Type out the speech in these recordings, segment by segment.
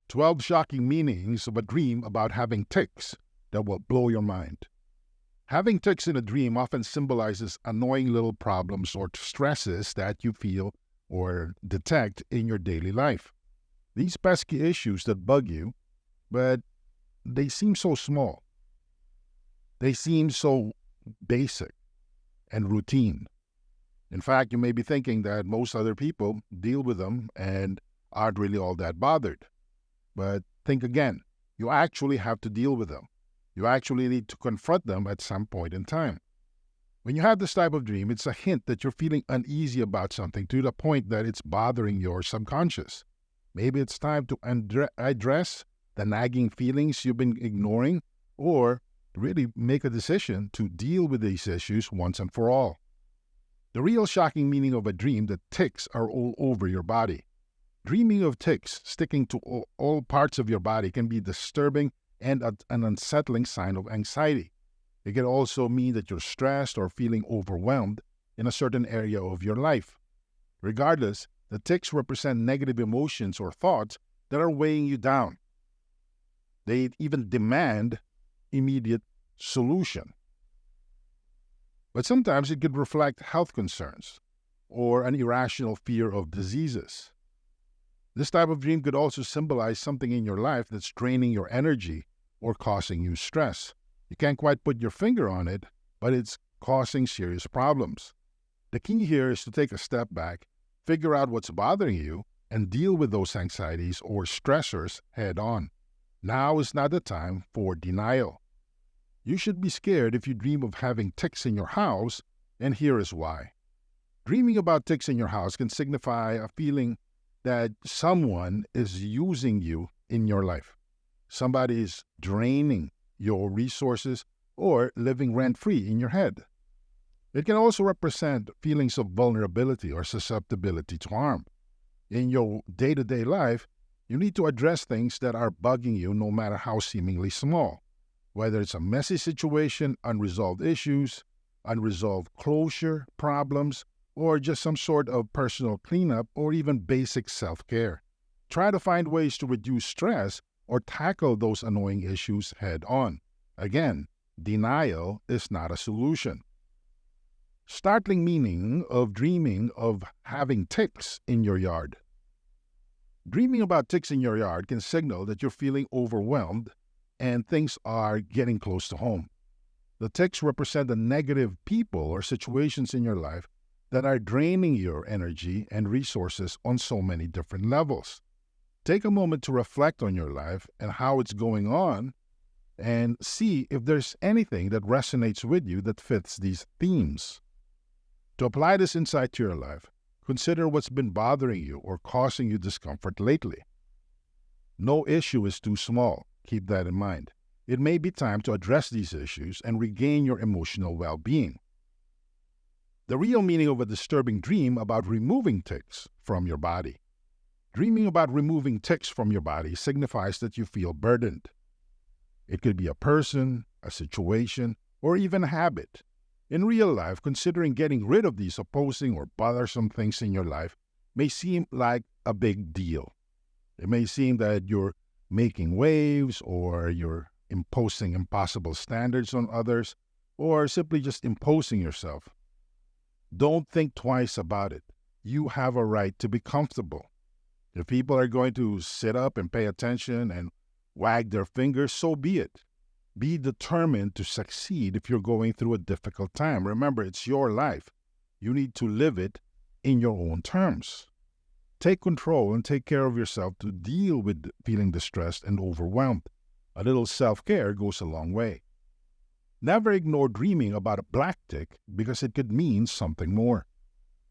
12 shocking meanings of a dream about having tics that will blow your mind. Having tics in a dream often symbolizes annoying little problems or stresses that you feel or detect in your daily life. These pesky issues that bug you, but they seem so small. They seem so basic and routine. In fact, you may be thinking that most other people deal with them and aren't really all that bothered. But think again, you actually have to deal with them. You actually need to confront them at some point in time. When you have this type of dream, it's a hint that you're feeling uneasy about something to the point that it's bothering your subconscious. Maybe it's time to address the nagging feelings you've been ignoring, or really make a decision to deal with these issues once and for all. The real shocking meaning of a dream that tics are all over your body. Dreaming of tics sticking to all parts of your body can be disturbing and an unsettling sign of anxiety. It can also mean that you're stressed or feeling overwhelmed in a certain area of your life. Regardless, the tics represent negative emotions or thoughts that are weighing you down. They even demand immediate solution. But sometimes it could reflect health concerns or an irrational fear of diseases. This type of dream could also symbolize something in your life that's draining your energy or causing you stress. You can't quite put your finger on it, but it's causing serious problems. The key here is to take a step back, figure out what's bothering you, and deal with those anxieties or stressors head on. Now is not the time for denial. You should be scared if you dream of having tics in your house, and here is why. Dreaming about tics in your house can signify a feeling that someone is using you in your life. Somebody is draining your resources or living rent-free in your head. It can also represent feelings of vulnerability or susceptibility to harm. In your day-to-day life, you need to address things that are bugging you no matter how seemingly small. Whether it's a messy situation, unresolved issues, unresolved closure problems, or just some sort of personal cleanup or even basic self-care. Try to find ways to reduce stress or tackle those annoying issues head on. Again, denial is not a solution. Startling meaning of dreaming of having tics in your yard. Dreaming about tics in your yard can signal that you're feeling overwhelmed and things are getting close to home. The tics represent the negative people or situations in your life that are draining your energy and resources on so many different levels. Take a moment to reflect on your life and how it's going on and see if there's anything that resonates with you that fits these themes. To apply this insight to your life, consider what's been bothering you or causing you discomfort lately. No issue is too small. Keep that in mind. It may be time to address these issues and regain your emotional well-being. The real meaning of a disturbing dream about removing tics from your body. Dreaming about removing tics from your body signifies that you feel burdened. It could be a person, a situation, or even a habit. In real life, considering getting rid of these opposing or bothersome things in your life may seem like a big deal. It may seem that you're making waves, or you're imposing impossible standards on others, or simply just imposing yourself. Don't think twice about it. You have a right to be comfortable. If people are going to sit up and pay attention and wag their fingers, so be it. Be determined to succeed if you're going through a difficult time. Remember, it's your life. You need to live it in your own terms. Take control and take care of yourself to deal with feeling distressed and overwhelmed. A little self-care goes a long way. Never ignore dreaming about a black tic because it could mean something more.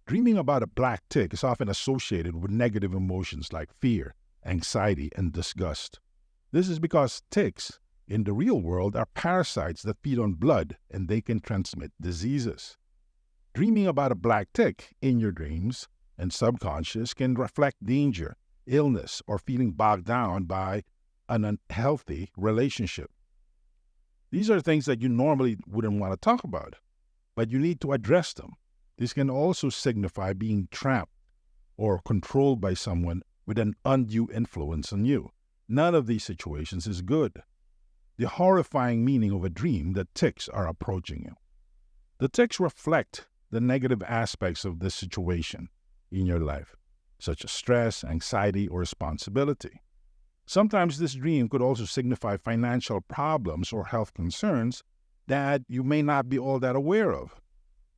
Dreaming about a black tic is often associated with negative emotions like fear, anxiety, and disgust. This is because tics in the real world are parasites that feed on blood and they can transmit diseases. Dreaming about a black tic in your dreams and subconscious can reflect danger, illness, or feeling bogged down by an unhealthy relationship. These are things that you normally wouldn't want to talk about, but you need to address them. This can also signify being trapped or controlled by someone with an undue influence on you. None of these situations is good. The horrifying meaning of a dream that tics are approaching you. The tics reflect the negative aspects of this situation in your life, such as stress, anxiety, or responsibility. Sometimes this dream could also signify financial problems or health concerns that you may not be all that aware of.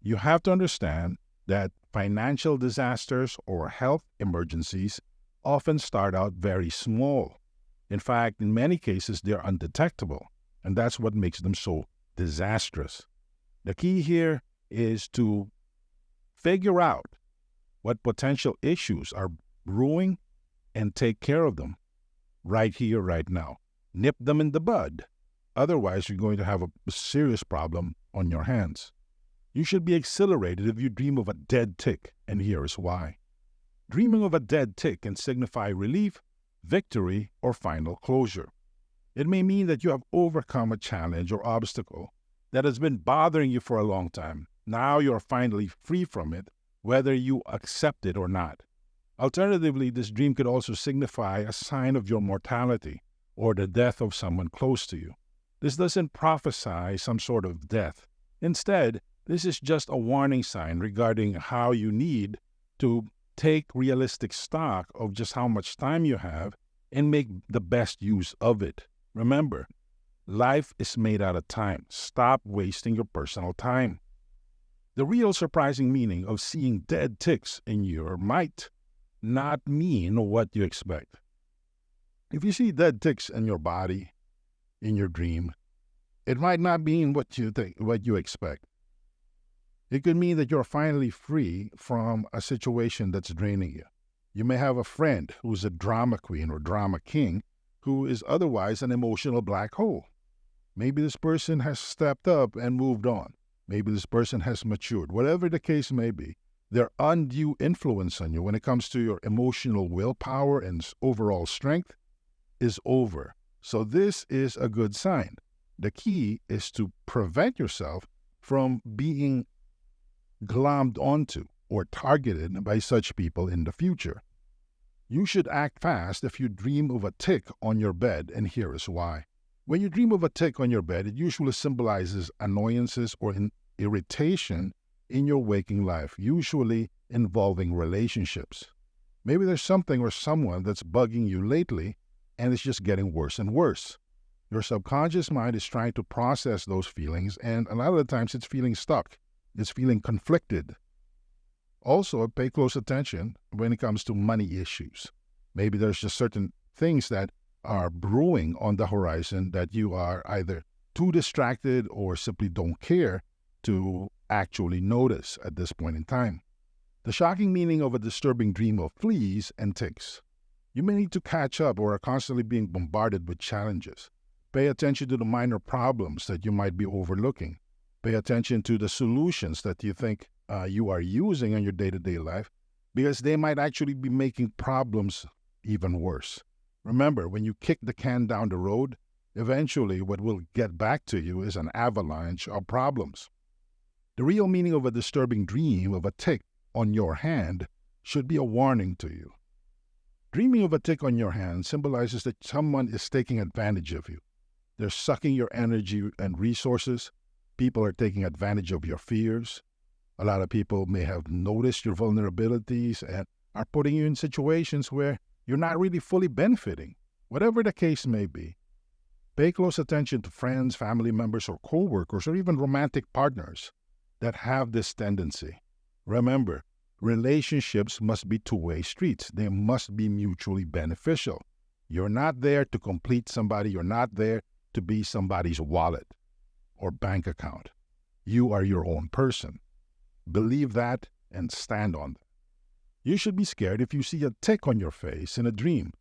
You have to understand that financial disasters or health emergencies often start out very small. In fact, in many cases, they're undetectable, and that's what makes them so disastrous. The key here is to figure out what potential issues are brewing and take care of them right here, right now. Nip them in the bud. Otherwise, you're going to have a serious problem on your hands. You should be exhilarated if you dream of a dead tick, and here is why. Dreaming of a dead tick can signify relief, victory, or final closure. It may mean that you have overcome a challenge or obstacle that has been bothering you for a long time. Now you're finally free from it, whether you accept it or not. Alternatively, this dream could also signify a sign of your mortality or the death of someone close to you. This doesn't prophesy some sort of death. Instead, this is just a warning sign regarding how you need to take realistic stock of just how much time you have and make the best use of it. Remember, life is made out of time. Stop wasting your personal time. The real surprising meaning of seeing dead ticks in your might not mean what you expect. If you see dead ticks in your body, in your dream, it might not mean what you expect. It could mean that you're finally free from a situation that's draining you. You may have a friend who's a drama queen or drama king who is otherwise an emotional black hole. Maybe this person has stepped up and moved on. Maybe this person has matured. Whatever the case may be, their undue influence on you when it comes to your emotional willpower and overall strength is over. So this is a good sign. The key is to prevent yourself from being glommed onto or targeted by such people in the future. You should act fast if you dream of a tick on your bed, and here is why. When you dream of a tick on your bed, it usually symbolizes annoyances or irritation in your waking life, usually involving relationships. Maybe there's something or someone that's bugging you lately, and it's just getting worse and worse. Your subconscious mind is trying to process those feelings, and a lot of the times it's feeling stuck. It's feeling conflicted. Also, pay close attention when it comes to money issues. Maybe there's just certain things that are brewing on the horizon that you are either too distracted or simply don't care to actually notice at this point in time. The shocking meaning of a disturbing dream of fleas and ticks. You may need to catch up or are constantly being bombarded with challenges. Pay attention to the minor problems that you might be overlooking. Pay attention to the solutions that you think you are using in your day-to-day life, because they might actually be making problems even worse. Remember, when you kick the can down the road, eventually what will get back to you is an avalanche of problems. The real meaning of a disturbing dream of a tick on your hand should be a warning to you. Dreaming of a tick on your hand symbolizes that someone is taking advantage of you. They're sucking your energy and resources. People are taking advantage of your fears. A lot of people may have noticed your vulnerabilities and are putting you in situations where you're not really fully benefiting. Whatever the case may be, pay close attention to friends, family members, or co-workers, or even romantic partners that have this tendency. Remember, relationships must be two-way streets. They must be mutually beneficial. You're not there to complete somebody. You're not there to be somebody's wallet or bank account. You are your own person. Believe that and stand on that. You should be scared if you see a tick on your face in a dream.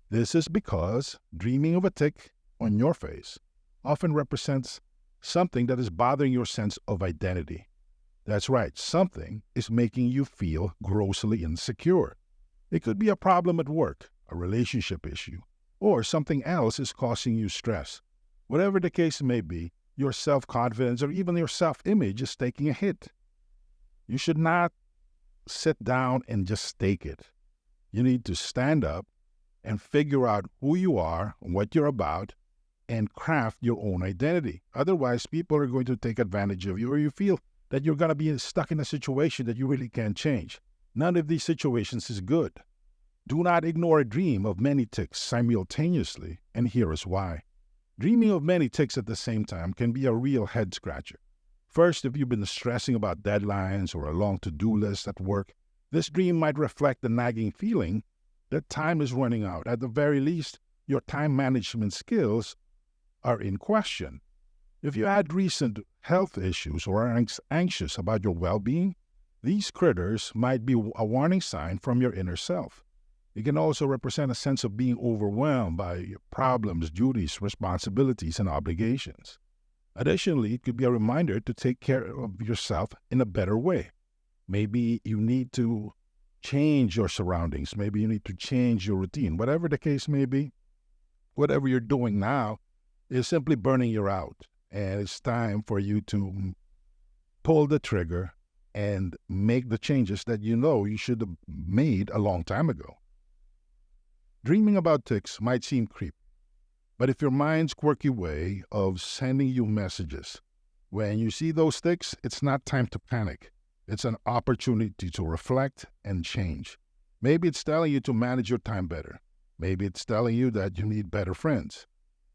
This is because dreaming of a tick on your face often represents something that is bothering your sense of identity. That's right, something is making you feel grossly insecure. It could be a problem at work, a relationship issue, or something else is causing you stress. Whatever the case may be, your self-confidence or even your self-image is taking a hit. You should not sit down and just take it. You need to stand up and figure out who you are, what you're about, and craft your own identity. Otherwise, people are going to take advantage of you, or you feel that you're going to be stuck in a situation that you really can't change. None of these situations is good. Do not ignore a dream of many tics simultaneously, and here is why. Dreaming of many tics at the same time can be a real head-scratcher. First, if you've been stressing about deadlines or a long to-do list at work, this dream might reflect the nagging feeling that time is running out. At the very least, your time management skills are in question. If you had recent health issues or are anxious about your well-being, these critters might be a warning sign from your inner self. It can also represent a sense of being overwhelmed by problems, duties, responsibilities, and obligations. Additionally, it could be a reminder to take care of yourself in a better way. Maybe you need to change your surroundings. Maybe you need to change your routine. Whatever the case may be, whatever you're doing now is simply burning you out. And it's time for you to pull the trigger and make the changes that you know you should have made a long time ago. Dreaming about tics might seem creepy, but if your mind's quirky way of sending you messages, when you see those tics, it's not time to panic. It's an opportunity to reflect and change. Maybe it's telling you to manage your time better. Maybe it's telling you that you need better friends.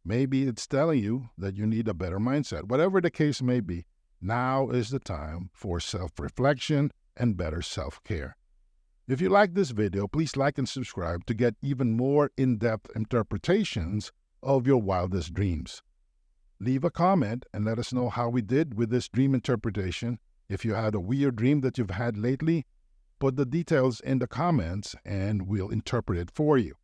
Maybe it's telling you that you need a better mindset. Whatever the case may be, now is the time for self-reflection and better self-care. If you like this video, please like and subscribe to get even more in-depth interpretations of your wildest dreams. Leave a comment and let us know how we did with this dream interpretation. If you had a weird dream that you've had lately, put the details in the comments and we'll interpret it for you.